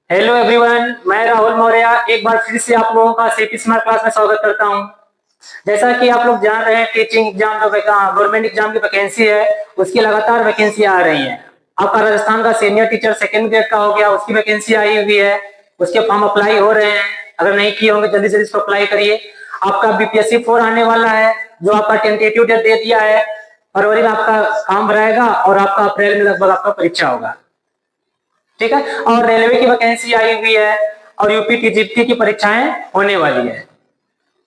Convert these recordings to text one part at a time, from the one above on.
Hello everyone, मैं राहुल मौर्य एक बार फिर से आप लोगों का सीपी स्मार्ट क्लास में स्वागत करता हूं। जैसा कि आप लोग जान रहे हैं, टीचिंग एग्जाम जो गवर्नमेंट एग्जाम की वैकेंसी है, उसकी लगातार वैकेंसी आ रही है। आपका राजस्थान का सीनियर टीचर सेकंड ग्रेड का हो गया, उसकी वैकेंसी आई हुई है, उसके फॉर्म अप्लाई हो रहे हैं। अगर नहीं किए होंगे जल्दी से इसको अप्लाई करिए। आपका बीपीएससी 4 आने वाला है, जो आपका टेंटेटिव डेट दे दिया है। फरवरी में आपका फॉर्म भराएगा और आपका अप्रैल में लगभग आपका परीक्षा होगा। ठीक है, और रेलवे की वैकेंसी आई हुई है और यूपी टीजीटी की परीक्षाएं होने वाली है।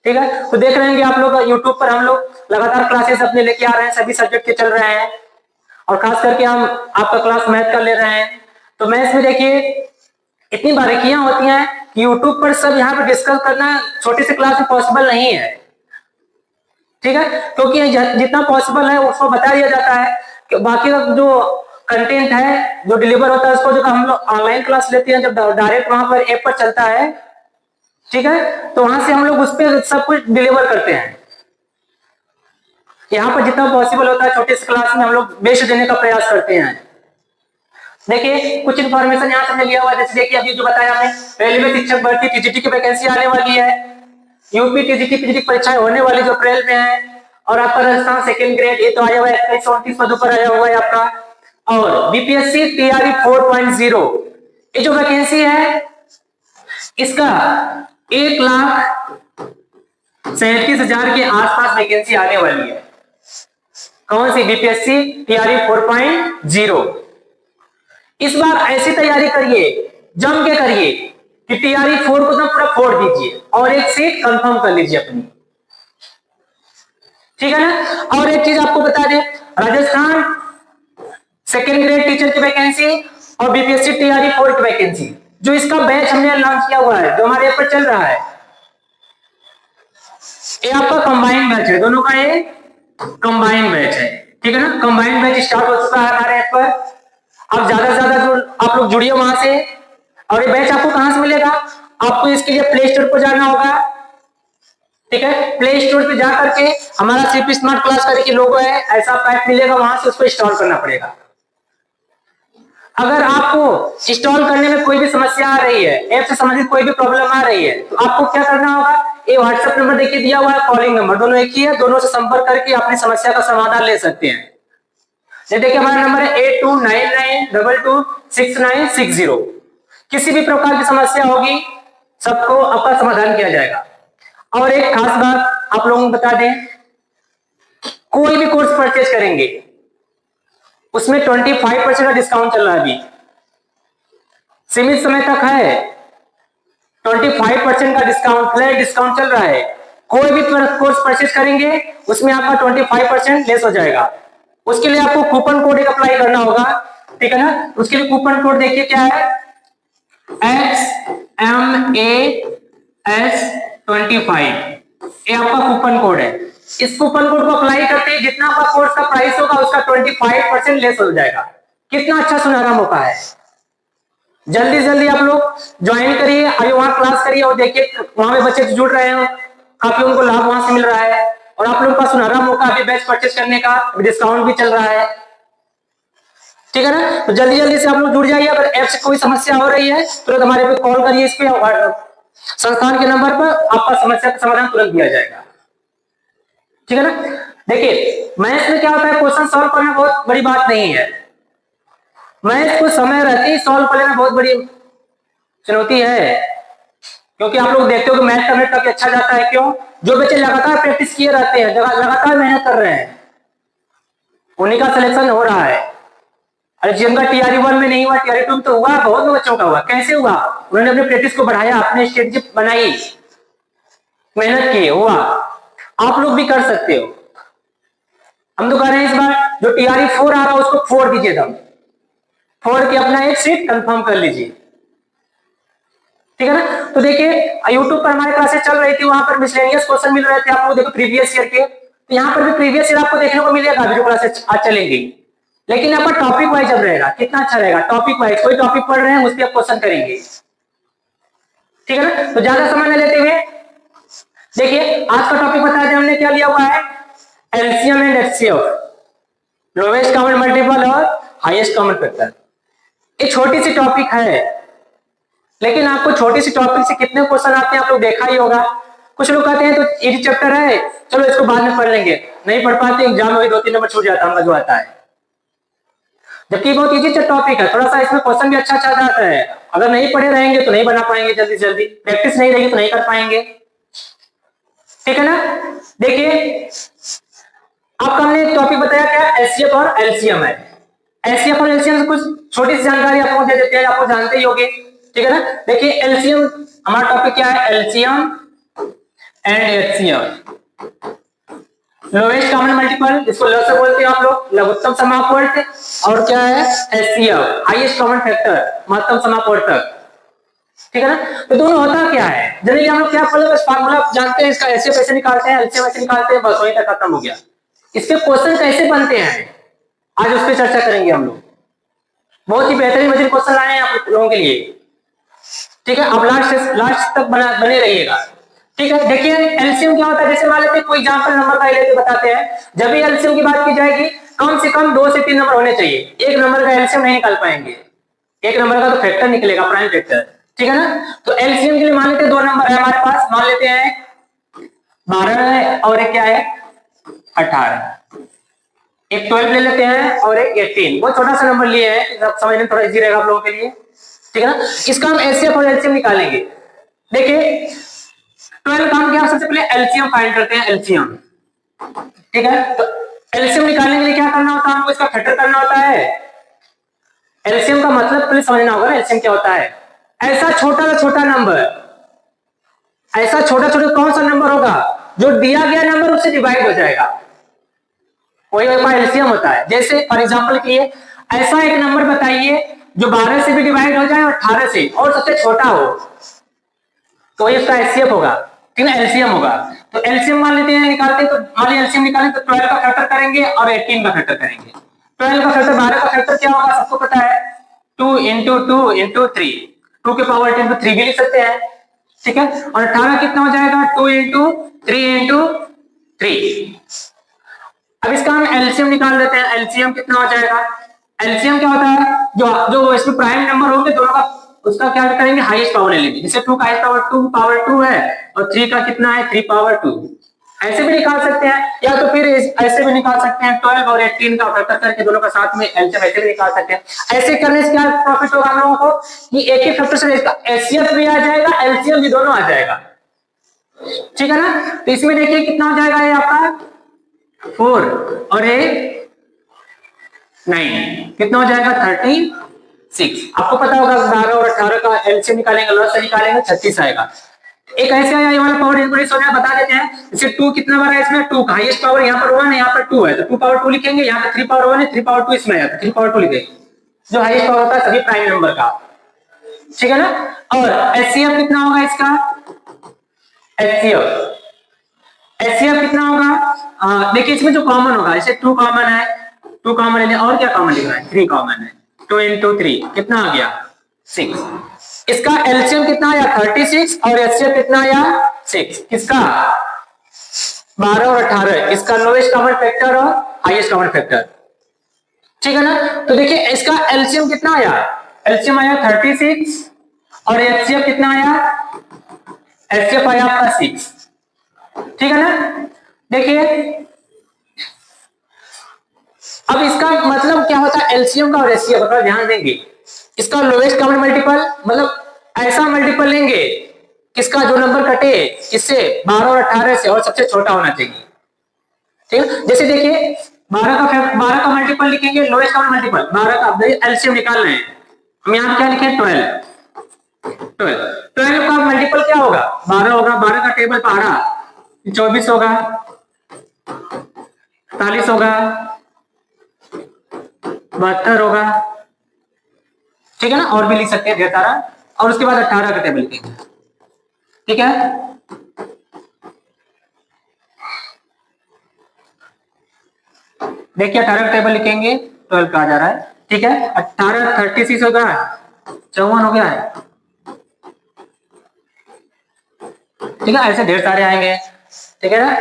ठीक है, तो देख रहे हैं आप लोग यूट्यूब पर हम लोग लगातार क्लासेस अपने लेके आ रहे हैं, सभी सब्जेक्ट के चल रहे हैं। और खास करके हम आपका क्लास मैथ का ले रहे हैं। तो मैथ्स में देखिए इतनी बारीकियां होती हैं कि यूट्यूब पर सब यहाँ पर डिस्कस करना छोटी सी क्लास में पॉसिबल नहीं है। ठीक है, क्योंकि जितना पॉसिबल है उसको बता दिया जाता है कि बाकी का जो कंटेंट है जो डिलीवर होता है उसको, जो हम लोग ऑनलाइन क्लास लेते हैं, जब डायरेक्ट वहां पर ऐप पर चलता है, ठीक है, तो वहां से हम लोग उस पर सब कुछ डिलीवर करते हैं। यहाँ पर जितना पॉसिबल होता है छोटी सी क्लास में हम लोग बेस्ट देने का प्रयास करते हैं। देखिए कुछ इन्फॉर्मेशन यहाँ से हमने लिया हुआ है। जैसे देखिए अभी जो बताया हमने, रेलवे शिक्षक भर्ती टीजीटी की वैकेंसी आने वाली है, यूपी टीजीटी पीजीटी परीक्षाएं होने वाली जो अप्रैल में है, और आपका राजस्थान सेकंड ग्रेड ये तो आया हुआ है 29 पदों पर आया हुआ है आपका। और बीपीएससी टीआरई 4.0 ये जो वैकेंसी है, इसका 1,37,000 के आसपास वैकेंसी आने वाली है। कौन सी? BPSC TRE 4.0। इस बार ऐसी तैयारी करिए, जम के करिए कि टीआरई 4 को तो पूरा फोड़ दीजिए और एक सीट कंफर्म कर लीजिए अपनी। ठीक है ना। और एक चीज आपको बता दें, राजस्थान सेकेंड ग्रेड टीचर की वैकेंसी और बीपीएससी टीआरई 4 की वैकेंसी, जो इसका बैच हमने लॉन्च किया हुआ है, जो हमारे ऐप पर चल रहा है, ये आपका कंबाइंड बैच है। दोनों का ये कंबाइंड बैच है। ठीक है ना, कंबाइंड बैच स्टार्ट हो चुका है हमारे ऐप पर। अब ज्यादा से ज्यादा जो आप लोग जुड़िए वहां से। और ये बैच आपको कहां से मिलेगा? आपको इसके लिए प्ले स्टोर पर जाना होगा। ठीक है, प्ले स्टोर पे जाकर के हमारा सीपी स्मार्ट क्लास का देखिए लोगो है, ऐसा ऐप मिलेगा, वहां से उसको इंस्टॉल करना पड़ेगा। अगर आपको इंस्टॉल करने में कोई भी समस्या आ रही है, ऐप से संबंधित कोई भी प्रॉब्लम आ रही है, तो आपको क्या करना होगा? ये व्हाट्सएप नंबर देखिए दिया हुआ है, कॉलिंग नंबर, दोनों एक ही है, दोनों से संपर्क करके अपनी समस्या का समाधान ले सकते हैं। देखिए हमारा नंबर है 8299226960। किसी भी प्रकार की समस्या होगी सबको आपका समाधान किया जाएगा। और एक खास बात आप लोगों को बता दें, कोई भी कोर्स परचेज करेंगे उसमें 25% का डिस्काउंट चल रहा है। अभी सीमित समय तक है, 25% का डिस्काउंट, फ्लैट डिस्काउंट चल रहा है। कोई भी कोर्स परचेज करेंगे उसमें आपका 25% लेस हो जाएगा। उसके लिए आपको कूपन कोड एक अप्लाई करना होगा। ठीक है ना, उसके लिए कूपन कोड देखिए क्या है, XMAS25, ये आपका कूपन कोड है। इस कूपन कोड को अप्लाई करते ही जितना आपका कोर्स का प्राइस होगा उसका 25% लेस हो जाएगा। कितना अच्छा सुनहरा मौका है। जल्दी जल्दी आप लोग ज्वाइन करिए, अभी वहां क्लास करिए और देखिए वहां पे बच्चे जुड़ रहे हो, काफी उनको लाभ वहां से मिल रहा है। और आप लोगों का सुनहरा मौका अभी बैच परचेज करने का, डिस्काउंट भी चल रहा है। ठीक है ना, तो जल्दी जल्दी से आप लोग जुड़ जाइए। अगर ऐप से कोई समस्या हो रही है तो हमारे पे कॉल करिए, इस पे संस्थान के नंबर पर आपका समस्या का समाधान तुरंत दिया जाएगा। ठीक है ना। देखिए मैथ्स में क्या होता है, क्वेश्चन सॉल्व करना बहुत बड़ी बात नहीं है। मैथ्स को समय रहते ही सॉल्व कर लेना बहुत बड़ी चुनौती है। क्योंकि आप लोग देखते हो कि मैथ करने काफी अच्छा जाता है। क्यों? जो बच्चे लगातार प्रैक्टिस किए रहते हैं, लगातार मेहनत कर रहे हैं, उन्हीं का सिलेक्शन हो रहा है। अरे जिनका टीआरई 1 में नहीं हुआ, टीआरई 2 में तो हुआ, बहुत बच्चों का हुआ। कैसे हुआ? उन्होंने अपने प्रैक्टिस को बढ़ाया, अपने स्ट्रेटजी बनाई, मेहनत की, हुआ। आप लोग भी कर सकते हो। हम तो कह रहे हैं इस बार जो टीआरई 4 आ रहा है उसको फोड़ दीजिए, दम फोड़ के अपना एक सीट कंफर्म कर लीजिए। ठीक है ना। तो देखिए यूट्यूब पर हमारी क्लासेस चल रही थी, वहां पर मिसलेनियस क्वेश्चन मिल रहे थे आपको, देखो प्रीवियस ईयर के। तो यहाँ पर भी प्रीवियस ईयर आपको देखने को मिलेगा, जो क्लासेस आज चलेंगी। लेकिन यहाँ पर टॉपिक वाइज जब रहेगा, कितना अच्छा रहेगा, टॉपिक वाइज, कोई टॉपिक पढ़ रहे हैं उस पर आप क्वेश्चन करेंगे। ठीक है ना। तो ज्यादा समय न लेते हुए देखिए आज का टॉपिक बता दें हमने क्या लिया हुआ है, LCM and HCF, lowest common multiple और हाईएस्ट कॉमन फैक्टर। एक छोटी सी टॉपिक है, लेकिन आपको छोटी सी टॉपिक से कितने क्वेश्चन आते हैं आप लोग देखा ही होगा। कुछ लोग कहते हैं तो इजी चैप्टर है, चलो इसको बाद में पढ़ लेंगे, नहीं पढ़ पाते, एग्जाम में 2-3 नंबर छूट जाता है जो आता है। जबकि बहुत इजी टॉपिक है, थोड़ा सा इसमें क्वेश्चन भी अच्छा अच्छा आता है। अगर नहीं पढ़े रहेंगे तो नहीं बना पाएंगे जल्दी से जल्दी, प्रैक्टिस नहीं रहेगी तो नहीं कर पाएंगे। ठीक है ना। देखिए आपको हमने टॉपिक बताया क्या, एचसीएफ और एलसीएम है। एचसीएफ और एलसीएम से कुछ छोटी सी जानकारी आपको दे देते हैं, आपको जानते ही होंगे। ठीक है ना। देखिए एलसीएम हमारा टॉपिक क्या है, LCM and HCF. Lowest common multiple, इसको ल से बोलते हैं आप लोग, लघुत्तम समापवर्त। और क्या है एचसीएफ, हाईएस्ट कॉमन फैक्टर, महत्तम समापवर्तक। ठीक है ना। तो दोनों होता क्या है, जनरली हम लोग क्या बस फार्मूला जानते हैं इसका, एचसीएफ ऐसे निकालते हैं, एलसीएम ऐसे निकालते हैं, बस वहीं तक खत्म हो गया। इसके क्वेश्चन कैसे बनते हैं आज उस पर चर्चा करेंगे हम लोग। बहुत ही बेहतरीन मजेदार क्वेश्चन लाए हैं आप लोगों के लिए। ठीक है, आप लास्ट तक बने रहिएगा। ठीक है। देखिए एलसीएम क्या होता है, जैसे मान लेते हैं कोई एग्जांपल नंबर का लेके बताते हैं। जब भी एलसीएम की बात की जाएगी कम से कम 2 से 3 नंबर होने चाहिए। एक नंबर का एलसीएम नहीं निकाल पाएंगे, एक नंबर का तो फैक्टर निकलेगा, प्राइम फैक्टर। ठीक है ना। तो एलसीएम के लिए मान लेते हैं 2 नंबर है हमारे पास, मान लेते हैं 12 है और एक क्या है 18, एक 12 ले लेते हैं और एक 18। बहुत छोटा सा नंबर लिए है, समझने थोड़ा इजी रहेगा आप लोगों के लिए। ठीक है ना। इसका हम एचसीएफ और एलसीएम निकालेंगे। देखिए 12 का हम क्या सबसे पहले एलसीएम फाइंड करते हैं, एलसीएम। ठीक है। तो एलसीएम निकालने के लिए क्या करना होता है, हमको इसका फैक्टर करना होता है। एलसीएम का मतलब पहले समझना होगा, एलसीएम क्या होता है। ऐसा छोटा नंबर, ऐसा छोटा कौन सा नंबर होगा जो दिया गया नंबर उससे डिवाइड हो जाएगा, वही हमारा एलसीएम होता है। जैसे फॉर एग्जांपल के लिए ऐसा एक नंबर बताइए जो 12 से भी डिवाइड हो जाए और 18 से और सबसे छोटा हो, तो ये उसका एचसीएफ होगा। ठीक है, एलसीएम होगा। तो एलसीएम मान लेते हैं निकालते हैं, तो मान लीजिए एलसीएम निकालें तो 12 का फैक्टर करेंगे और 18 का फैक्टर करेंगे। 12 का फैक्टर 12 का फैक्टर क्या होगा सबको पता है, 2 into 2 into 3, 2 के पावर 10 तो 3 भी लिख सकते हैं। ठीक है। और 18 कितना हो जाएगा, 2 into 3 into 3। अब इसका हम एलसीएम निकाल देते हैं। एलसीएम कितना हो जाएगा, एलसीएम क्या होता है, जो इसमें प्राइम नंबर होंगे दोनों का उसका क्या करेंगे, हाईएस्ट पावर ले लेंगे। जैसे 2 का हाईएस्ट पावर 2 है और 3 का कितना है 3 पावर 2। ऐसे भी निकाल सकते हैं, या तो फिर ऐसे भी निकाल सकते हैं, 12 और 18 का फैक्टर करके दोनों का साथ में एलसीएम ऐसे भी निकाल सकते हैं। ऐसे करने से क्या प्रॉफिट होगा हम लोगों को कि एक ही फैक्टर से इसका एचसीएफ भी आ जाएगा, एलसीएम भी दोनों आ जाएगा। ठीक है ना। तो इसमें देखिए कितना हो जाएगा, ये आपका 4 और ये 9, कितना हो जाएगा 36। आपको पता होगा 12 और 18 का एलसीएम निकालेंगे, लॉस से निकालेंगे 36 आएगा। एक ऐसे आया ये वाला पावर इंक्रीज हो जाए, बता देते हैं। जैसे 2 कितना बार है इसमें, 2 का हाईएस्ट पावर यहाँ पर 1 है, यहाँ पर 2 है, तो 2 पावर 2 लिखेंगे। यहाँ पर 3 पावर 1 है, 3 पावर 2 इसमें है, तो 3 पावर 2 लिखेंगे, जो हाईएस्ट पावर होता है सभी प्राइम नंबर का। ठीक है ना। और एचसीएफ कितना होगा इसका, एचसीएफ कितना होगा, देखिए इसमें जो कॉमन होगा, जैसे 2 कॉमन है, 2 कॉमन ले लिया, और क्या कॉमन लिखना है 3 कॉमन है, 2 into 3 कितना आ गया 6। इसका एलसीएम कितना आया 36 और एचसीएफ कितना आया 6। किसका 12 और 18, इसका लोएस्ट कॉमन फैक्टर और हाईएस्ट कॉमन फैक्टर। ठीक है ना। तो देखिए इसका एलसीएम कितना आया, एलसीएम आया 36 और एचसीएफ कितना आया, एचसीएफ आया आपका 6। ठीक है ना। देखिए अब इसका मतलब क्या होता है एलसीएम का और एचसीएफ का, ध्यान देंगे। इसका लोएस्ट कॉमन मल्टीपल मतलब ऐसा मल्टीपल लेंगे किसका जो नंबर कटे इससे 12 और 18 से और सबसे छोटा होना चाहिए। ठीक है। जैसे देखिए 12 का मल्टीपल लिखेंगे, लोएस्ट कॉमन मल्टीपल 12 का एलसीएम निकालना है, हम यहाँ क्या लिखे 12 का मल्टीपल क्या होगा 12 होगा, 12 का टेबल पहाड़ा 24 होगा, 40 होगा, 72 होगा। ठीक है ना। और भी लिख सकते हैं ढेर सारा, और उसके बाद 18 का टेबल लिखेंगे। ठीक है। देखिए 18 का टेबल लिखेंगे, 12 का आ जा रहा है। ठीक है। 18 36 होगा, 54 हो गया है। ठीक है, ऐसे ढेर सारे आएंगे। ठीक है ना।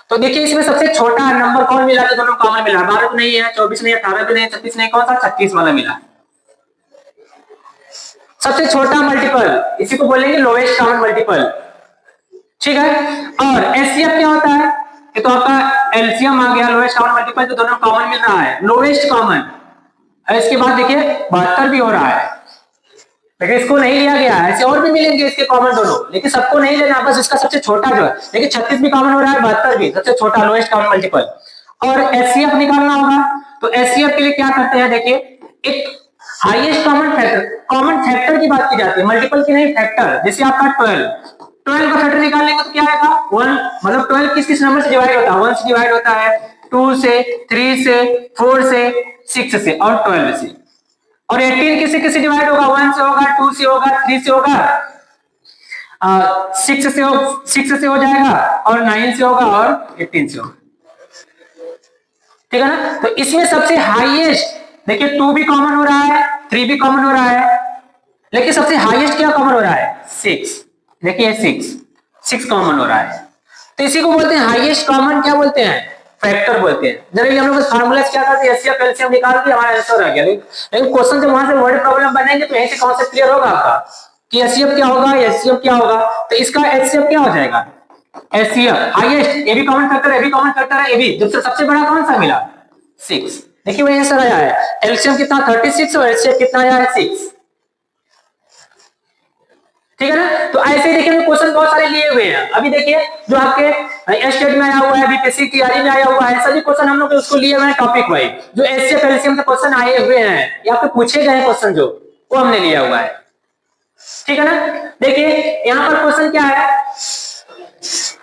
तो देखिए इसमें सबसे छोटा नंबर कौन मिला, तो दोनों कॉमन मिला, 12 तो नहीं है, 24 नहीं है, 18 भी नहीं है, 36 नहीं, कौन सा 36 वाला मिला। सबसे छोटा मल्टीपल, इसी को बोलेंगे लोएस्ट कॉमन मल्टीपल, ठीक है। और एचसीएफ क्या होता है, ये तो आपका एलसीएम आ गया, लोएस्ट कॉमन मल्टीपल, जो दोनों कॉमन मिल रहा है, लोएस्ट कॉमन। इसके बाद देखिए 72 भी हो रहा है, लेकिन इसको नहीं लिया गया है, ऐसे और भी मिलेंगे इसके कॉमन दोनों, लेकिन सबको नहीं लेना, बस इसका सबसे छोटा जो है। देखिए 36 भी कॉमन हो रहा है, 72 भी, सबसे छोटा लोएस्ट कॉमन मल्टीपल। और एचसीएफ निकालना होगा, तो एचसीएफ के लिए क्या करते हैं, देखिए एक हाईएस्ट कॉमन फैक्टर की बात की जाती है, मल्टीपल की नहीं, फैक्टर। जैसे आपका 12 का फैक्टर निकालेंगे तो क्या आएगा 1, मतलब 12 किस किस नंबर से डिवाइड होता है, 1 से डिवाइड होता है, 2 से, 3 से, 4 से, 6 से और 12 से। और 18 किससे किससे डिवाइड होगा, 1 से होगा, 2 से होगा, 3 से होगा, 6 से हो जाएगा, और 9 से होगा, और 18 से होगा, ठीक है ना। तो इसमें सबसे हाईएस्ट देखिए 2 भी कॉमन हो रहा है, 3 भी कॉमन हो रहा है, लेकिन सबसे हाईएस्ट क्या कॉमन हो रहा है, 6। देखिए 6 कॉमन हो रहा है, तो इसी को बोलते हैं हाईएस्ट कॉमन, क्या बोलते हैं, फैक्टर बोलते हैं। जनरली हम लोग फार्मूला क्या करते हैं, एचसीएफ एलसीएम निकाल के हमारा आंसर आ गया, लेकिन क्वेश्चन जब वहां से वर्ड प्रॉब्लम बनेंगे तो यहीं से कॉन्सेप्ट क्लियर होगा आपका कि एचसीएफ क्या होगा, एचसीएफ क्या होगा। तो इसका एचसीएफ क्या हो जाएगा, एचसीएफ हाईएस्ट, ए भी कॉमन फैक्टर, ए भी कॉमन फैक्टर है, ए भी, जब से सबसे बड़ा कौन सा मिला, 6। देखिए वही आंसर आया है, एलसीएम कितना 36 और एचसीएफ कितना आया है 6, ठीक है ना। तो ऐसे ही देखिए क्वेश्चन बहुत सारे लिए हुए हैं। अभी देखिए जो आपके स्टेट में आया हुआ है, बीपीएससी की तैयारी में आया हुआ है, सभी क्वेश्चन हम लोग उसको लिए हुए हैं टॉपिक वाइज। जो एचसीएफ एलसीएम से क्वेश्चन आए हुए हैं या फिर पूछे गए क्वेश्चन जो, वो हमने लिया हुआ है, ठीक है ना। देखिए यहाँ पर क्वेश्चन क्या है,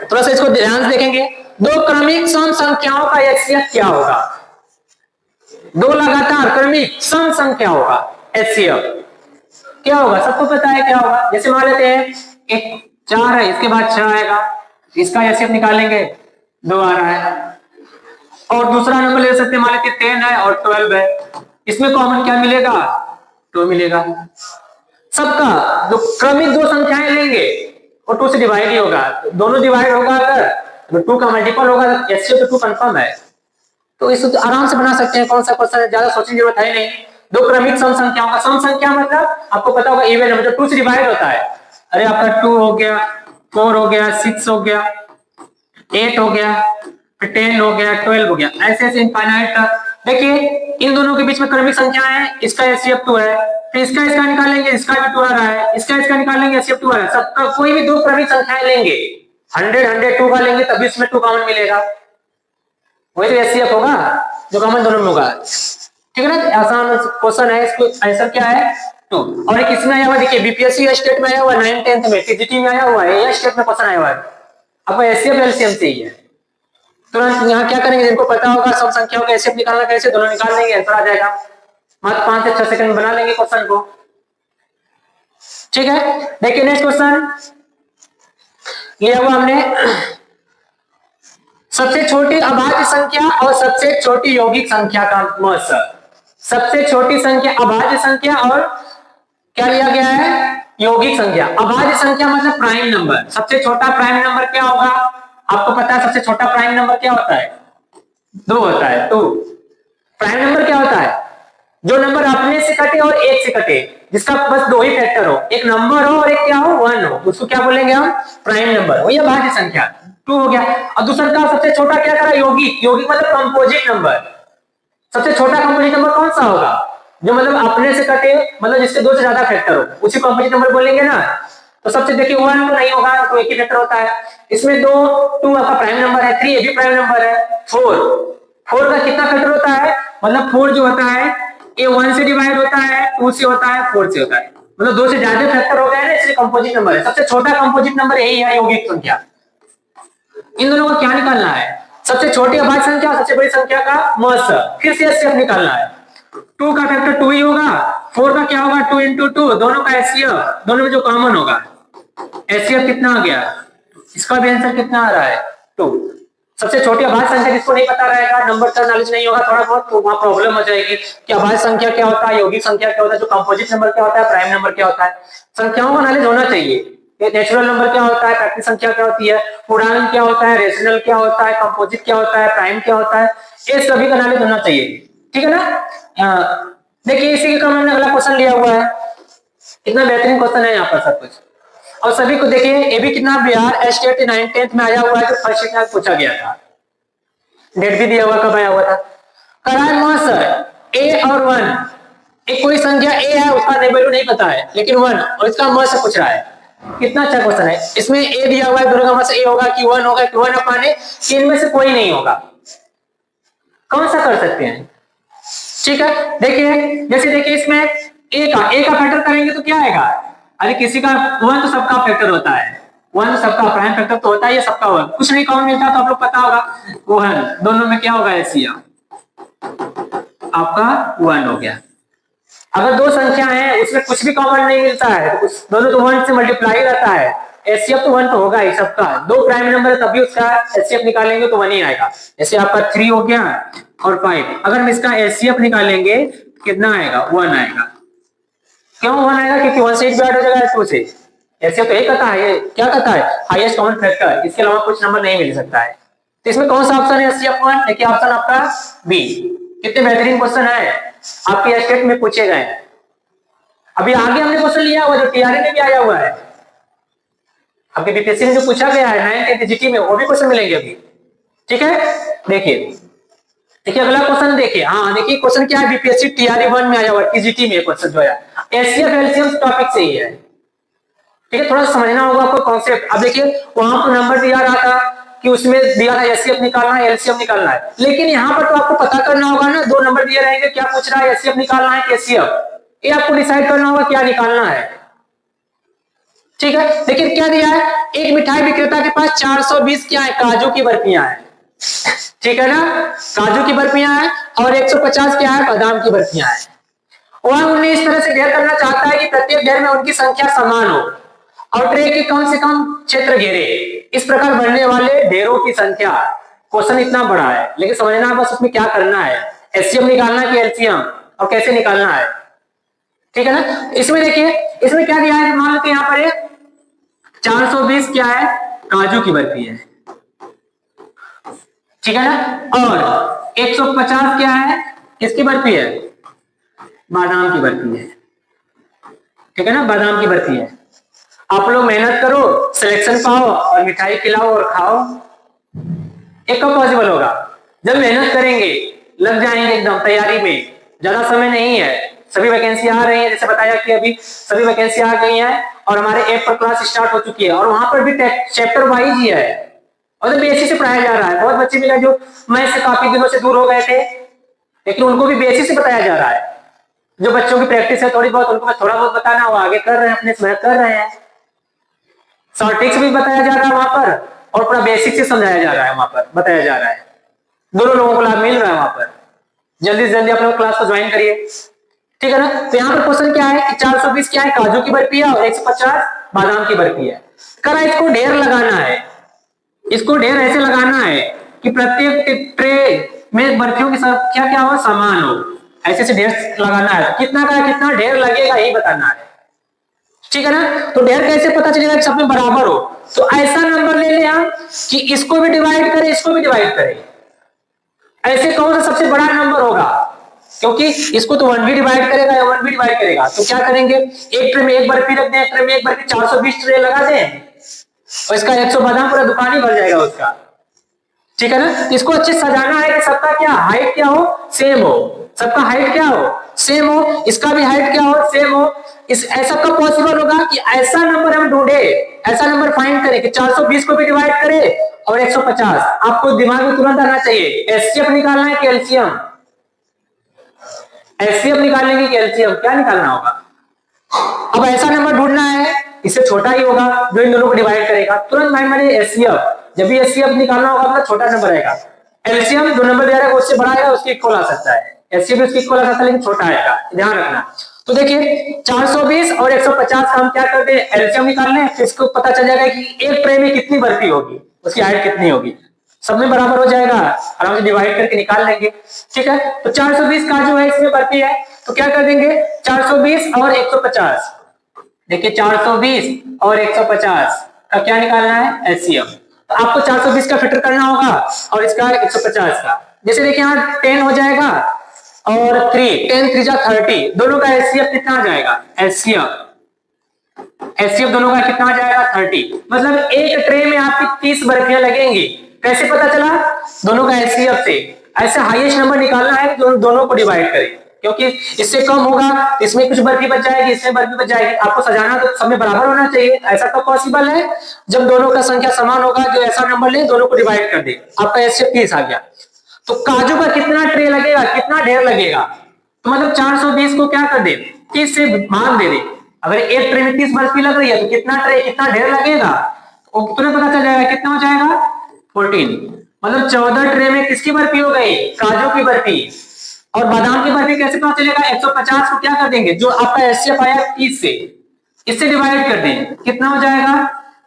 थोड़ा सा इसको ध्यान से देखेंगे। दो क्रमिक सम संख्याओं का एचसीएफ क्या होगा, दो लगातार क्रमिक सम संख्याओं का एचसीएफ क्या होगा, सबको पता है क्या होगा। जैसे मान लेते हैं एक 4 है, इसके बाद 6 आएगा, इसका एचसीएफ निकालेंगे 2 आ रहा है। और दूसरा नंबर ले सकते हैं, मान लेते 10 है और 12 है, इसमें कॉमन क्या मिलेगा, 2 मिलेगा। सबका जो क्रमिक दो संख्याएं लेंगे और 2 से डिवाइड ही होगा, दोनों डिवाइड होगा, अगर 2 का मल्टीपल होगा तो एचसीएफ तो 2 कंफर्म है। तो इस आराम से बना सकते हैं, कौन सा क्वेश्चन है, ज्यादा सोचने की जरूरत है नहीं। दो क्रमिक सम संख्याओं का, सम संख्या मतलब आपको पता होगा इवन नंबर, जो 2 से डिवाइड होता है। अरे आपका 2 हो गया, 4 हो गया, 6 हो गया, 8 हो गया, 10 हो गया, 12 हो गया, ऐसे ऐसे इनफाइनाइट। देखिए इन दोनों के बीच में क्रमिक संख्या है, इसका एचसीएफ 2 है, फिर इसका निकालेंगे, इसका भी 2 आ रहा है, इसका निकालेंगे, एचसीएफ 2 आ रहा है। सबका कोई भी दो क्रमिक संख्याएं लेंगे, 100 2 का लेंगे तभी इसमें 2 कॉमन मिलेगा, वही तो एचसीएफ होगा जो कॉमन दोनों में होगा, ठीक है ना। आसान क्वेश्चन है, इसको आंसर क्या है 2। और एक इसमें आया हुआ, देखिए बीपीएससी स्टेट में आया हुआ, 9th 10th में टीजीटी में आया हुआ है, ये स्टेट में क्वेश्चन आया हुआ है, आपको एचसीएफ एलसीएम से ही है। तुरंत यहाँ क्या करेंगे, जिनको पता होगा सम संख्याओं का एचसीएफ निकालना कैसे, दोनों निकाल लेंगे, आंसर आ जाएगा, मात्र 5 से 6 सेकंड बना लेंगे क्वेश्चन को, ठीक है। देखिए नेक्स्ट क्वेश्चन लिया हुआ हमने, सबसे छोटी अभाज्य संख्या और सबसे छोटी यौगिक संख्या का मौसा। सबसे छोटी संख्या अभाज्य संख्या और क्या लिया गया है, यौगिक संख्या। अभाज्य संख्या मतलब प्राइम नंबर, सबसे छोटा प्राइम नंबर क्या होगा, आपको पता है सबसे छोटा प्राइम नंबर क्या होता है, 2 होता है। 2 प्राइम नंबर क्या होता है, जो नंबर अपने से कटे और 1 से कटे, जिसका बस 2 ही फैक्टर हो, एक नंबर हो और एक क्या हो 1 हो, उसको क्या बोलेंगे हम, प्राइम नंबर, वही अभाज्य संख्या 2 हो गया। और दूसरा का सबसे छोटा क्या करा, यौगिक। यौगिक मतलब कंपोजिट नंबर, सबसे छोटा कंपोजिट नंबर कौन सा होगा, जो मतलब अपने से कटे, मतलब जिसके 2 से ज्यादा फैक्टर हो, उसी कंपोजिट नंबर बोलेंगे ना। तो सबसे देखिए 1 तो नहीं होगा, तो एक ही फैक्टर होता है। इसमें 2 आपका प्राइम नंबर है, 3 ये भी प्राइम नंबर है, 4 का कितना फैक्टर होता है, मतलब 4 जो होता है ये 1 से डिवाइड होता है, 2 से होता है, 4 से होता है, मतलब 2 से ज्यादा फैक्टर हो गया है ना, इसलिए कंपोजिट नंबर है। सबसे छोटा कंपोजिट नंबर यही है, यौगिक संख्या। इन दोनों को क्या निकालना है, सबसे छोटी अभाज्य संख्या और सबसे बड़ी संख्या का मौसा, फिर से एचसीएफ निकालना है। 2 का फैक्टर 2 ही होगा, 4 का क्या होगा 2 into 2, दोनों का एचसीएफ, दोनों में जो कॉमन होगा, एचसीएफ कितना आ गया, इसका भी आंसर कितना आ रहा है 2। सबसे छोटी अभाज्य संख्या, जिसको नहीं पता रहेगा, नंबर का नॉलेज नहीं होगा थोड़ा बहुत, तो वहां प्रॉब्लम हो जाएगी कि अभाज्य संख्या क्या होता है, यौगिक संख्या क्या होता है, जो कंपोजिट नंबर क्या होता है, प्राइम नंबर क्या होता है। संख्याओं का नॉलेज होना चाहिए, नेचुरल नंबर क्या होता है, फैक्टरी संख्या क्या होती है, पूर्णांक क्या होता है, रेशनल क्या होता है, कंपोजिट क्या होता है, प्राइम क्या होता है, ये सभी का नॉलेज होना चाहिए, ठीक है ना। देखिए इसी के क्रम में अगला क्वेश्चन लिया हुआ है, कितना बेहतरीन क्वेश्चन है यहाँ पर सब कुछ। और सभी को देखिए, ये भी कितना बिहार स्टेट 9th 10th में आया हुआ है, जो फर्स्ट शिफ्ट में पूछा गया था, डेट भी दिया हुआ, कब आया हुआ था। कराए मस ए और 1, एक कोई संख्या ए है, उसका वैल्यू नहीं पता है, लेकिन 1 और इसका मस पूछ रहा है। कितना अच्छा क्वेश्चन है। इसमें ए दिया हुआ है, दोनों का मस ए होगा कि 1 होगा कि 1 अपाने, कि इनमें से कोई नहीं होगा, कौन सा कर सकते हैं। ठीक है, देखिए जैसे देखिए इसमें ए का फैक्टर करेंगे तो क्या आएगा, अरे किसी का 1 तो सबका फैक्टर होता है, 1 तो सबका प्राइम फैक्टर तो होता है, ये सबका 1, कुछ नहीं कॉमन मिलता तो आप लोग पता होगा 1, दोनों में क्या होगा एलसीएम आपका 1 हो गया। अगर दो संख्या है उसमें कुछ भी कॉमन नहीं मिलता है तो दोनों तो 1 से मल्टीप्लाई रहता है, एचसीएफ तो 1 तो होगा ही सबका, दो प्राइम नंबर है तभी उसका एचसीएफ निकालेंगे तो 1 ही आएगा। जैसे आपका 3 हो गया और 5, अगर हम इसका एचसीएफ निकालेंगे कितना आएगा, 1 आएगा। क्यों 1 आएगा, क्योंकि 1 से डिवाइड हो जाएगा 2 से, एचसीएफ तो यही कहता है, ये क्या कहता है, हाईएस्ट कॉमन फैक्टर, इसके अलावा कुछ नंबर नहीं मिल सकता है। तो इसमें कौन सा ऑप्शन है एचसीएफ 1, देखिए ऑप्शन आपका बी। कितने बेहतरीन क्वेश्चन है, आपके स्टेट में पूछे गए हैं। अभी आगे हमने क्वेश्चन लिया हुआ जो टीआरए में भी आया हुआ है, आपके बीपीएससी में जो पूछा गया है 9th 10th जीटी में, वो भी क्वेश्चन मिलेंगे अभी। ठीक है, देखिए अगला क्वेश्चन देखिए, हाँ देखिए क्वेश्चन क्या है, बीपीएससी टीआरए 1 में आया हुआ टीजीटी में क्वेश्चन जो है एचसीएफ एलसीएम टॉपिक से ही है। ठीक है, थोड़ा समझना होगा आपको कॉन्सेप्ट। अब देखिए वहां पर नंबर दिया रहा था कि उसमें दिया था एचसीएफ निकालना है एलसीएम निकालना है, लेकिन यहाँ पर तो आपको पता करना होगा ना, दो नंबर दिए रहेंगे, क्या पूछ रहा है, एचसीएफ निकालना है कि एचसीएफ, ये आपको डिसाइड करना होगा क्या निकालना है। ठीक है, देखिए क्या दिया है, एक मिठाई विक्रेता के पास 420 क्या है, काजू की बर्फियां हैं। ठीक है ना, काजू की बर्फियां हैं, और 150 क्या है, बादाम की बर्फियां हैं। वह उन्हें इस तरह से ढेर करना चाहता है कि प्रत्येक ढेर में उनकी संख्या समान हो और ट्रे के कम से कम क्षेत्र घेरे। इस प्रकार बनने वाले ढेरों की संख्या, क्वेश्चन इतना बड़ा है लेकिन समझना बस उसमें क्या करना है, एचसीएम निकालना है कि एलसीएम, और कैसे निकालना है। ठीक है ना, इसमें देखिए इसमें क्या दिया है, मान लो यहाँ पर 420 क्या है, काजू की बर्फी है। ठीक है ना, और 150 क्या है, किसकी बर्फी है, बादाम की बर्फी है। ठीक है ना, बादाम की बर्फी है। आप लोग मेहनत करो, सिलेक्शन पाओ और मिठाई खिलाओ और खाओ। एक कब पॉसिबल होगा, जब मेहनत करेंगे, लग जाएंगे एकदम तैयारी में, ज्यादा समय नहीं है, सभी वैकेंसी आ रही है, जैसे बताया कि अभी सभी वैकेंसी आ गई है और हमारे ऐप पर क्लास स्टार्ट हो चुकी है, और वहां पर भी चैप्टर वाइज ही है और तो बेसिस से पढ़ाया जा रहा है। बहुत बच्चे मिले जो मैथ से काफी दिनों से दूर हो गए थे, लेकिन उनको भी बेसिस से बताया जा रहा है। जो बच्चों की प्रैक्टिस है थोड़ी बहुत, उनको मैं थोड़ा बहुत बताना, वो आगे कर रहे हैं, अपने मेहनत कर रहे हैं। शॉर्ट ट्रिक्स भी बताया जा रहा है वहां पर, और पूरा बेसिक से समझाया जा रहा है, वहां पर बताया जा रहा है, दोनों लोगों को लाभ मिल रहा है वहां पर। जल्दी से जल्दी अपने क्लास को ज्वाइन करिए। ठीक है ना, तो यहाँ पर क्वेश्चन क्या है कि 420 क्या है, काजू की बर्फी है, और 150 बादाम की बर्फी है। करा इसको ढेर लगाना है, इसको ढेर ऐसे लगाना है कि प्रत्येक ट्रे में बर्फियों की संख्या क्या हो, समान हो, ऐसे से ढेर लगाना है। कितना का कितना ढेर लगेगा यही बताना है। ठीक है ना, तो ढेर कैसे पता चलेगा कि सब में बराबर हो, तो ऐसा नंबर ले ले हम कि इसको भी डिवाइड करें इसको भी डिवाइड करें। ऐसे कौन सा सबसे बड़ा नंबर होगा, क्योंकि इसको तो 1 भी डिवाइड करेगा या 1 भी डिवाइड करेगा, तो क्या करेंगे, एक ट्रे में एक बर्फी रख दें, एक ट्रे में एक बर्फी, 420 ट्रे लगा दें और इसका 100 बादाम पूरा दुकान ही भर जाएगा उसका। ठीक है ना, इसको अच्छे सजाना है कि सबका क्या हाइट क्या हो, सेम हो, सबका हाइट क्या हो, सेम हो, इसका भी हाइट क्या हो, सेम हो। इस ऐसा कब पॉसिबल होगा कि ऐसा नंबर हम ढूंढे, ऐसा नंबर फाइंड करें कि 420 को भी डिवाइड करें और 150। आपको दिमाग में तुरंत आना चाहिए, एचसीएफ निकालना है कि एलसीएम, एचसीएफ निकालने की एलसीएम, क्या निकालना होगा। अब ऐसा नंबर ढूंढना है, इससे छोटा ही होगा जो इन दोनों को डिवाइड करेगा, तुरंत माइंड में एचसीएफ, जब भी एचसीएफ निकालना होगा अपना छोटा नंबर आएगा, एलसीएम जो नंबर दे रहा है उससे बड़ा आएगा, उसके इक्वल आ सकता है, एचसीएफ उसके इक्वल आ सकता है लेकिन छोटा आएगा, ध्यान रखना। तो देखिए 420 और 150 का हम क्या करते हैं, एलसीएम निकाल लें, फिर इसको पता चल जाएगा कि एक ट्रे में कितनी बर्फी होगी, उसकी हाइट कितनी होगी, सब में बराबर हो जाएगा, आराम से डिवाइड करके निकाल लेंगे। ठीक है, तो 420 काजू है, इसमें बर्फी है, तो क्या कर देंगे 420 और 150। देखिए 420 और 150 का क्या निकालना है, एचसीएफ। तो आपको 420 का फिल्टर करना होगा और इसका 150 का, जैसे देखिए यहाँ 10 हो जाएगा और 3 10 3 जा 30, दोनों का एचसीएफ कितना आ जाएगा, एचसीएफ एचसीएफ दोनों का कितना आ जाएगा 30। मतलब एक ट्रे में आपकी 30 बर्फियां लगेंगी। कैसे पता चला? दोनों का एचसीएफ से। ऐसे हाईएस्ट नंबर निकालना है तो दोनों को डिवाइड करें, क्योंकि इससे कम होगा इसमें कुछ बर्फी बच जाएगी, इसमें बर्फी बच जाएगी। आपको सजाना तो सब में बराबर होना चाहिए। ऐसा तो पॉसिबल है जब दोनों का संख्या समान होगा, जो ऐसा नंबर ले दोनों को डिवाइड कर दे। आपका एचसीएफ 30 आ गया। तो काजू का कितना ट्रे लगेगा, कितना ढेर लगेगा? तो मतलब 420 को क्या कर दे, 30 से भाग दे दे। अगर एक ट्रे में 30 बर्फी लग रही है तो कितना ट्रे, कितना ढेर लगेगा, तो तुरंत पता चल जाएगा कितना हो जाएगा 14। मतलब 14 ट्रे में किसकी बर्फी हो गई? काजू की बर्फी। और बादाम की बर्फी कैसे पता चलेगा? 150 को क्या कर देंगे, जो आपका एचसीएफ आया 30 से, इससे डिवाइड कर दें, कितना हो जाएगा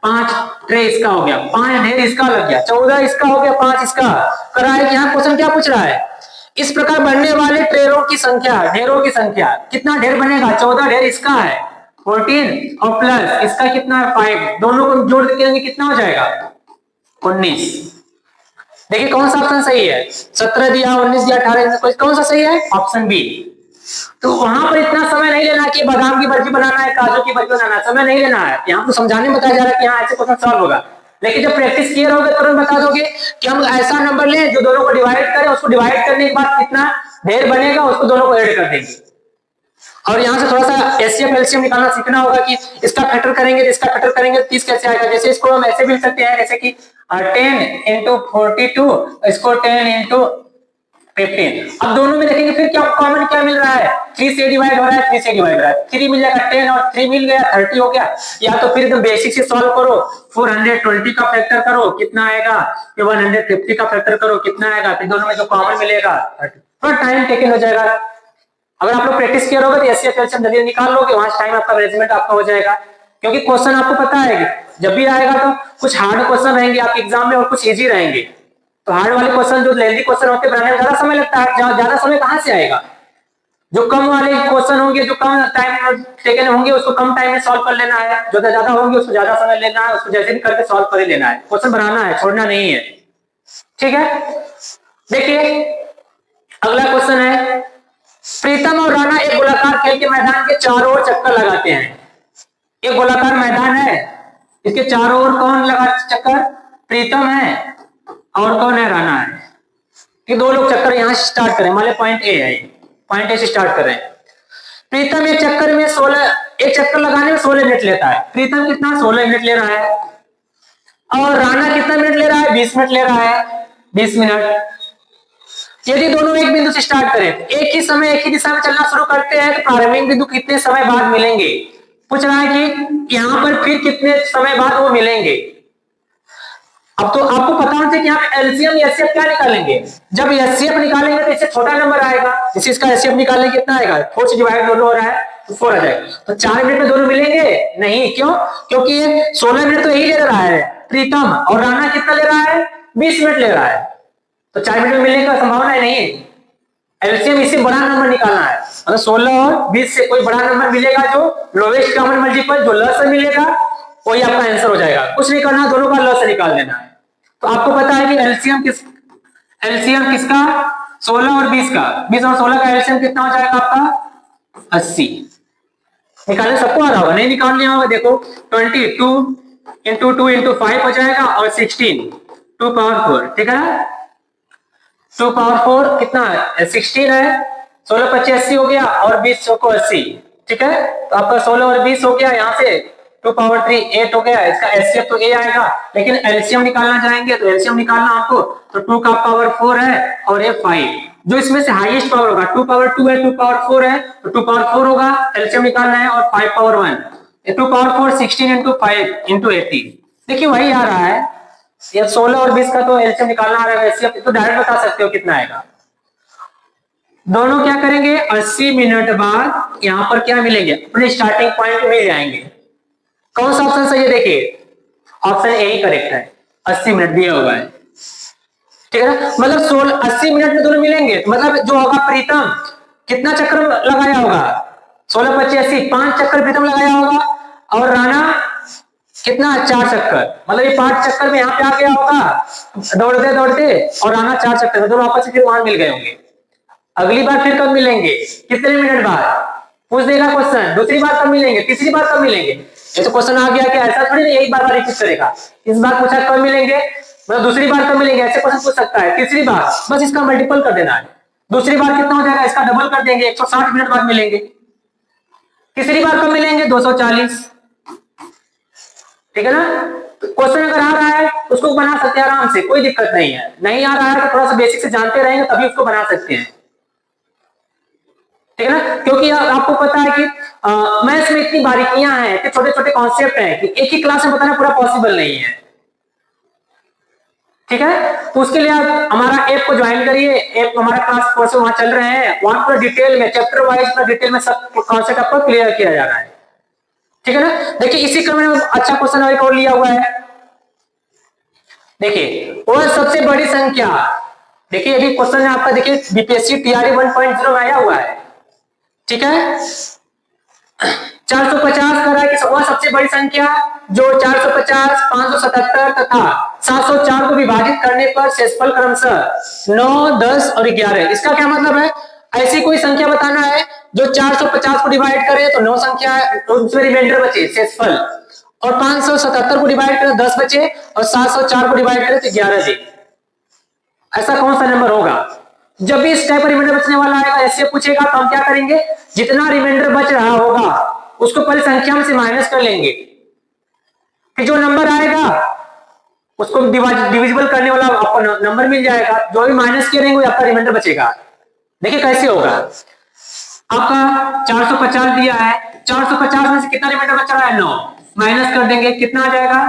5 ट्रे इसका हो गया, 5 ढेर इसका लग गया, 14 इसका हो गया, 5 इसका। कराए कि यहाँ क्वेश्चन क्या पूछ रहा है? इस प्रकार बनने वाले ट्रेरों की संख्या, ढेरों की संख्या, कितना ढेर बनेगा? 14 ढेर इसका है 14 और प्लस इसका कितना है 5, दोनों को जोड़ देंगे कितना हो जाएगा 19। देखिए कौन सा ऑप्शन सही है? 17 दिया, 19 दिया, 18, कौन सा सही है? Option B. तो वहां पर इतना समय नहीं लेना कि बादाम की बर्फी बनाना है, काजू की बर्फी बनाना है, समय नहीं लेना है। यहाँ तो समझाने में बताया जा रहा है कि हाँ ऐसे क्वेश्चन सॉल्व होगा। लेकिन जब प्रैक्टिस किए रहोगे तुरंत बता दोगे कि हम ऐसा नंबर लें जो दोनों को डिवाइड करें, उसको डिवाइड करने के बाद कितना ढेर बनेगा उसको दोनों को ऐड कर देंगे। और यहाँ से थोड़ा सा एचसीएफ एलसीएम निकालना सीखना होगा कि इसका फैक्टर करेंगे, इसका फैक्टर करेंगे 30 कैसे आएगा। जैसे इसको हम ऐसे भी लिख सकते हैं, जैसे कि 10 इंटू 42, इसको 10 इंटू 15। अब दोनों में देखेंगे फिर क्या कॉमन क्या मिल रहा है, 3 से डिवाइड हो रहा है, 3 से डिवाइड हो रहा है, 3 मिल जाएगा 10 और 3 मिल गया 30 हो गया। या तो फिर एकदम बेसिक से सॉल्व करो, 420 का फैक्टर करो कितना आएगा, फिर 150 का फैक्टर करो कितना आएगा, फिर दोनों में जो कॉमन मिलेगा। थोड़ा टाइम टेकन हो जाएगा। अगर आप लोग प्रैक्टिस किया होगा तो एचसीएफ एलसीएम जल्दी निकाल लोगे, वहां टाइम आपका मैनेजमेंट आपका हो जाएगा। क्योंकि क्वेश्चन आपको पता है कि जब भी आएगा तो कुछ हार्ड क्वेश्चन रहेंगे आपके एग्जाम में और कुछ इजी रहेंगे। तो हार्ड वाले क्वेश्चन जो लेंथी क्वेश्चन होते हैं बनाने में ज्यादा समय लगता है, ज्यादा समय कहां से आएगा? जो कम वाले क्वेश्चन होंगे, जो कम टाइम टेकन होंगे, उसको कम टाइम में सॉल्व कर लेना है, जो ज्यादा होंगे उसको ज्यादा समय लेना है, उसको जैसे भी करके सॉल्व कर लेना है। क्वेश्चन बनाना है, छोड़ना नहीं है। ठीक है, देखिए अगला क्वेश्चन है, प्रीतम और राणा एक गोलाकार खेल के मैदान के चारों ओर चक्कर लगाते हैं। एक गोलाकार मैदान है, इसके चारों ओर कौन लगा चक्कर? प्रीतम है और कौन है? राणा है। कि दो लोग चक्कर यहां से स्टार्ट करें, मान लो पॉइंट ए है, पॉइंट ए से स्टार्ट करें। प्रीतम एक चक्कर में 16, एक चक्कर लगाने में 16 मिनट लेता है। प्रीतम कितना 16 मिनट ले रहा है, और राणा कितना मिनट ले रहा है? 20 मिनट ले रहा है, 20 मिनट। यदि दोनों एक बिंदु से स्टार्ट करें, एक ही समय एक ही दिशा में चलना शुरू करते हैं, तो प्रारंभिक बिंदु कितने समय बाद मिलेंगे? पूछ रहा है कि यहां पर फिर कितने समय बाद वो मिलेंगे। अब तो आपको पता होना चाहिए कि यहाँ एलसीएम एचसीएफ क्या निकालेंगे। जब एचसीएफ निकालेंगे तो इससे छोटा नंबर आएगा, जैसे इसका एचसीएफ निकालेंगे कितना आएगा, 4 से डिवाइड दोनों हो रहा है तो 4 आ जाएगा। तो 4 मिनट में दोनों मिलेंगे नहीं, क्यों? क्योंकि ये 16 मिनट तो यही ले रहा है प्रीतम, और राणा कितना ले रहा है? 20 मिनट ले रहा है, तो 4 मिनट में मिलने का संभावना नहीं है। एलसीएम इससे बड़ा नंबर निकालना है, अगर 16 और 20 से कोई बड़ा नंबर मिलेगा, जो लोवेस्ट कॉमन मल्टीपल जो ल से मिलेगा वही आपका आंसर हो जाएगा। कुछ नहीं करना, दोनों का ल से निकाल देना है। तो आपको पता है कि एलसीएम किसका 16 और 20 का, 20 और 16 का एलसीएम कितना हो जाएगा आपका 80। निकालने सबको आ रहा होगा, नहीं निकाल लिया होगा, देखो 22 इंटू 2 इंटू 5 हो जाएगा, और 16 2 पावर 4, ठीक है 2 पावर 4 कितना है 16 है, 16 25 80 हो गया, और 20 को 80, ठीक है। तो आपका 16 और 20 हो गया, यहाँ से 2 पावर 3 8 हो गया। इसका एचसीएफ तो ए आएगा, लेकिन एलसीएम निकालना चाहेंगे तो एलसीएम निकालना आपको, तो 2 का पावर 4 है और ये 5, जो इसमें से हाईएस्ट पावर होगा 2 पावर 2 है, 2 पावर 4 है, तो 2 पावर 4 होगा, एलसीएम निकालना है, और 5 पावर 1, 2 पावर 4 16 इंटू 5 इंटू 80। देखिए वही आ रहा है, ये 16 और 20 का तो एलसीएम निकालना आ रहा है, एचसीएफ तो डायरेक्ट बता सकते हो कितना आएगा। दोनों क्या करेंगे 80 मिनट बाद यहाँ पर क्या मिलेंगे, अपने स्टार्टिंग पॉइंट में जाएंगे। कौन सा ऑप्शन सही है? देखिए ऑप्शन ए ही करेक्ट है, 80 मिनट दिया हुआ है, ठीक है। मतलब 80 मिनट में दोनों मिलेंगे, मतलब जो होगा प्रीतम कितना चक्कर लगाया होगा 16 25 80, 5 चक्कर प्रीतम लगाया होगा, और राणा कितना 4 चक्कर, मतलब ये 5 चक्कर में यहाँ पे आ गया होगा दौड़ते दौड़ते, और राणा 4 चक्कर में, दोनों आपस में फिर वहां मिल गए होंगे। अगली बार फिर कब मिलेंगे, कितने मिनट बाद पूछ देगा क्वेश्चन, दूसरी बार कब मिलेंगे, तीसरी बार कब मिलेंगे, ये तो क्वेश्चन आ गया कि ऐसा थोड़ी नहीं यही बार बार रिपीट करेगा, इस बार पूछा कब मिलेंगे, मतलब दूसरी बार कब मिलेंगे, ऐसे क्वेश्चन पूछ सकता है। तीसरी बार बस इसका मल्टीपल कर देना है, दूसरी बार कितना हो जाएगा, इसका डबल कर देंगे, 160 मिनट बाद मिलेंगे। तीसरी बार कब मिलेंगे, 240। ठीक है ना। क्वेश्चन अगर आ रहा है उसको बना सकते हैं आराम से, कोई दिक्कत नहीं है। नहीं आ रहा है तो थोड़ा सा बेसिक से जानते रहेंगे तभी उसको बना सकते हैं। ठीक है ना, क्योंकि आपको पता है कि मैथ्स में इतनी बारीकियां हैं, इतने छोटे छोटे कॉन्सेप्ट हैं कि एक ही क्लास में बताना पूरा पॉसिबल नहीं है। ठीक है, तो उसके लिए आप हमारा ऐप को ज्वाइन करिए, ऐप हमारा क्लास कोर्स वहां चल रहे हैं, वहां पूरा डिटेल में चैप्टर वाइज पूरा डिटेल में सब कॉन्सेप्ट आपको क्लियर किया जा रहा है। ठीक है ना। देखिए इसी क्रम में अच्छा क्वेश्चन एक और लिया हुआ है। देखिए वह सबसे बड़ी संख्या, देखिए अभी क्वेश्चन है आपका, देखिए बीपीएससी टीआरई 1.0 में आया हुआ है। ठीक है, 450 कर रहा है कि वह सबसे बड़ी संख्या जो 450, 577 तथा 704 को विभाजित करने पर शेषफल क्रमशः 9, 10 और 11। इसका क्या मतलब है, ऐसी कोई संख्या बताना है जो 450 को डिवाइड करे तो 9 संख्या है, तो उसमें रिमाइंडर बचे शेषफल, और 577 को डिवाइड करे 10 बचे, और 704 को डिवाइड करे तो 11 जी। ऐसा कौन सा नंबर होगा। जब भी इस टाइप का रिमाइंडर बचने वाला आएगा, ऐसे पूछेगा तो हम क्या करेंगे, जितना रिमाइंडर बच रहा होगा उसको पहले संख्या में से माइनस कर लेंगे, फिर जो नंबर आएगा उसको डिविजिबल करने वाला आपको नंबर मिल जाएगा, जो भी माइनस करेंगे वो आपका रिमाइंडर बचेगा। देखिए कैसे होगा, आपका 450 दिया है, 450 में से कितना रिमाइंडर बच रहा है, 9, माइनस कर देंगे, कितना आ जाएगा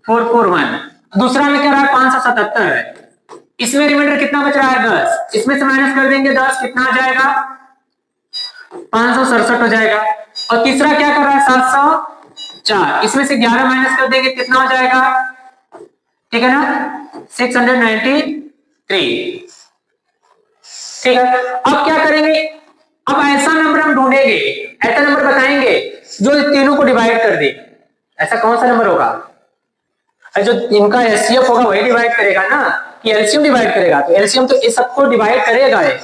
441। दूसरा में क्या रहा है 577 है, इसमें रिमाइंडर कितना बच रहा है 10, इसमें से माइनस कर देंगे 10, कितना आ जाएगा 567 हो जाएगा। और तीसरा क्या कर रहा है 704, इसमें से 11 माइनस कर देंगे, कितना हो जाएगा, ठीक है ना 693। ठीक है, अब क्या करेंगे, अब ऐसा नंबर हम ढूंढेंगे, ऐसा नंबर बताएंगे जो तीनों को डिवाइड कर दे। ऐसा कौन सा नंबर होगा, जो इनका एचसीएफ होगा वही डिवाइड करेगा ना, कि एलसीएम डिवाइड करेगा, तो एलसीएम तो इस सबको डिवाइड करेगा है।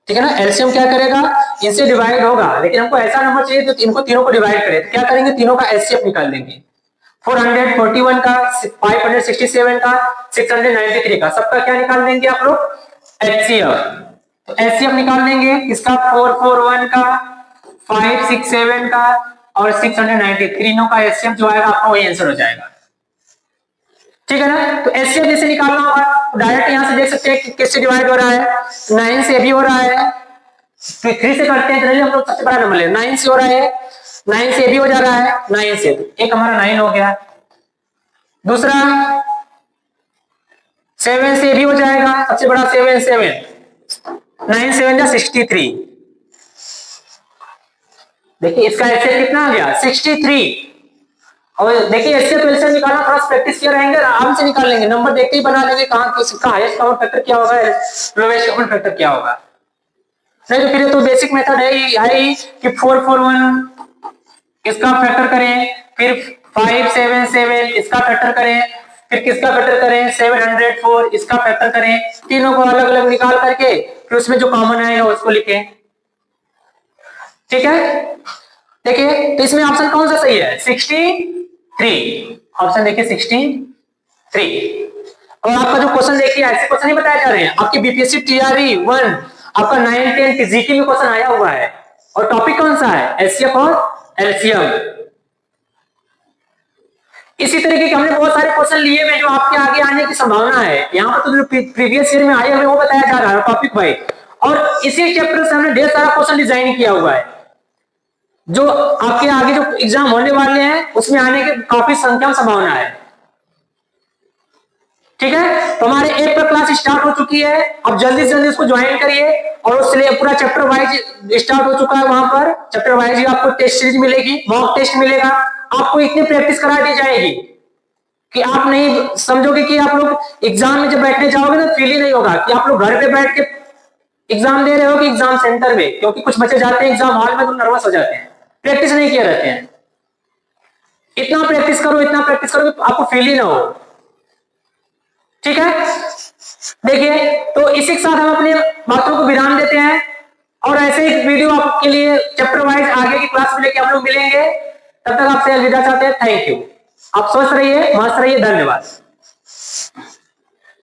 ठीक है ना, एलसीएम क्या करेगा, इनसे डिवाइड होगा, लेकिन हमको ऐसा नंबर चाहिए तो इनको तीनों को डिवाइड करे, तो क्या करेंगे, तीनों का एचसीएफ निकाल देंगे, 441 का, 567 का, 693 का, सबका क्या निकाल देंगे आप लोग, एचसीएफ। तो एचसीएफ निकाल देंगे इसका 441 का, 567 का और 693 का एचसीएफ जो आएगा आपका वही आंसर हो जाएगा। ठीक है ना, तो एचसीएफ जैसे निकालना होगा तो डायरेक्ट यहां से देख सकते हैं कि किससे डिवाइड हो रहा है, 9 से भी हो रहा है, 3 से करते हैं, चलिए हम लोग सबसे बड़ा नंबर ले, 9 से हो रहा है, 9 से भी हो जा रहा है, 9 से, एक हमारा 9 हो गया, दूसरा 7 से भी हो जाएगा, सबसे बड़ा 7, 9 7 जा 63। देखिए इसका एचसीएफ कितना आ गया 63। और देखिए एचसीएफ एलसीएम निकालना थोड़ा प्रैक्टिस किए रहेंगे, आराम से निकाल लेंगे, नंबर देखते ही बना लेंगे कहां किसका हाईएस्ट कॉमन फैक्टर क्या होगा, लोएस्ट कॉमन फैक्टर क्या होगा। नहीं तो फिर तो बेसिक मेथड है ही कि 441 इसका फैक्टर करें, फिर 577 इसका फैक्टर करें, फिर किसका फैक्टर करें 704 इसका फैक्टर करें, तीनों को अलग अलग निकाल करके फिर उसमें जो कॉमन आएगा उसको लिखें। ठीक है, देखिए तो इसमें ऑप्शन कौन सा सही है 63, ऑप्शन देखिए 63। और आपका जो क्वेश्चन देखिए ऐसे क्वेश्चन नहीं बताए जा रहे हैं, आपके बीपीएससी टीआरई 1 आपका 9, 10 जीके में क्वेश्चन आया हुआ है, और टॉपिक कौन सा है एचसीएफ और एलसीएम। इसी तरीके के हमने बहुत सारे क्वेश्चन लिए हुए जो आपके आगे आने की संभावना है, यहाँ पर तो जो प्रीवियस ईयर में आए हुए वो बताया जा रहा है टॉपिक वाइज, और इसी चैप्टर से हमने ढेर सारा क्वेश्चन डिजाइन किया हुआ है जो आपके आगे जो एग्जाम होने वाले हैं उसमें आने की काफी संख्या में संभावना है। ठीक है, तो हमारे ऐप पर क्लास स्टार्ट हो चुकी है, अब जल्दी से जल्दी उसको ज्वाइन करिए, और उसके पूरा चैप्टर वाइज स्टार्ट हो चुका है, वहां पर चैप्टर वाइज आपको टेस्ट सीरीज मिलेगी, मॉक टेस्ट मिलेगा, आपको इतनी प्रैक्टिस करा दी जाएगी कि आप नहीं समझोगे कि आप लोग एग्जाम में जब बैठने जाओगे ना फील ही नहीं होगा कि आप लोग घर पे बैठ के एग्जाम दे रहे हो कि एग्जाम सेंटर में, क्योंकि कुछ बच्चे जाते हैं एग्जाम हॉल में तो नर्वस हो जाते हैं, प्रैक्टिस नहीं किए रहते हैं। इतना प्रैक्टिस करो, इतना प्रैक्टिस करो कि आपको फील ही ना हो। ठीक है, देखिए तो इसी के साथ हम अपनी बातों को विराम देते हैं, और ऐसे ही वीडियो आपके लिए चैप्टर वाइज आगे की क्लास में लेके हम लोग मिलेंगे। तब तक आपसे अलविदा चाहते हैं। Thank you. आप स्वस्थ रहिए, मस्त रहिए। धन्यवाद।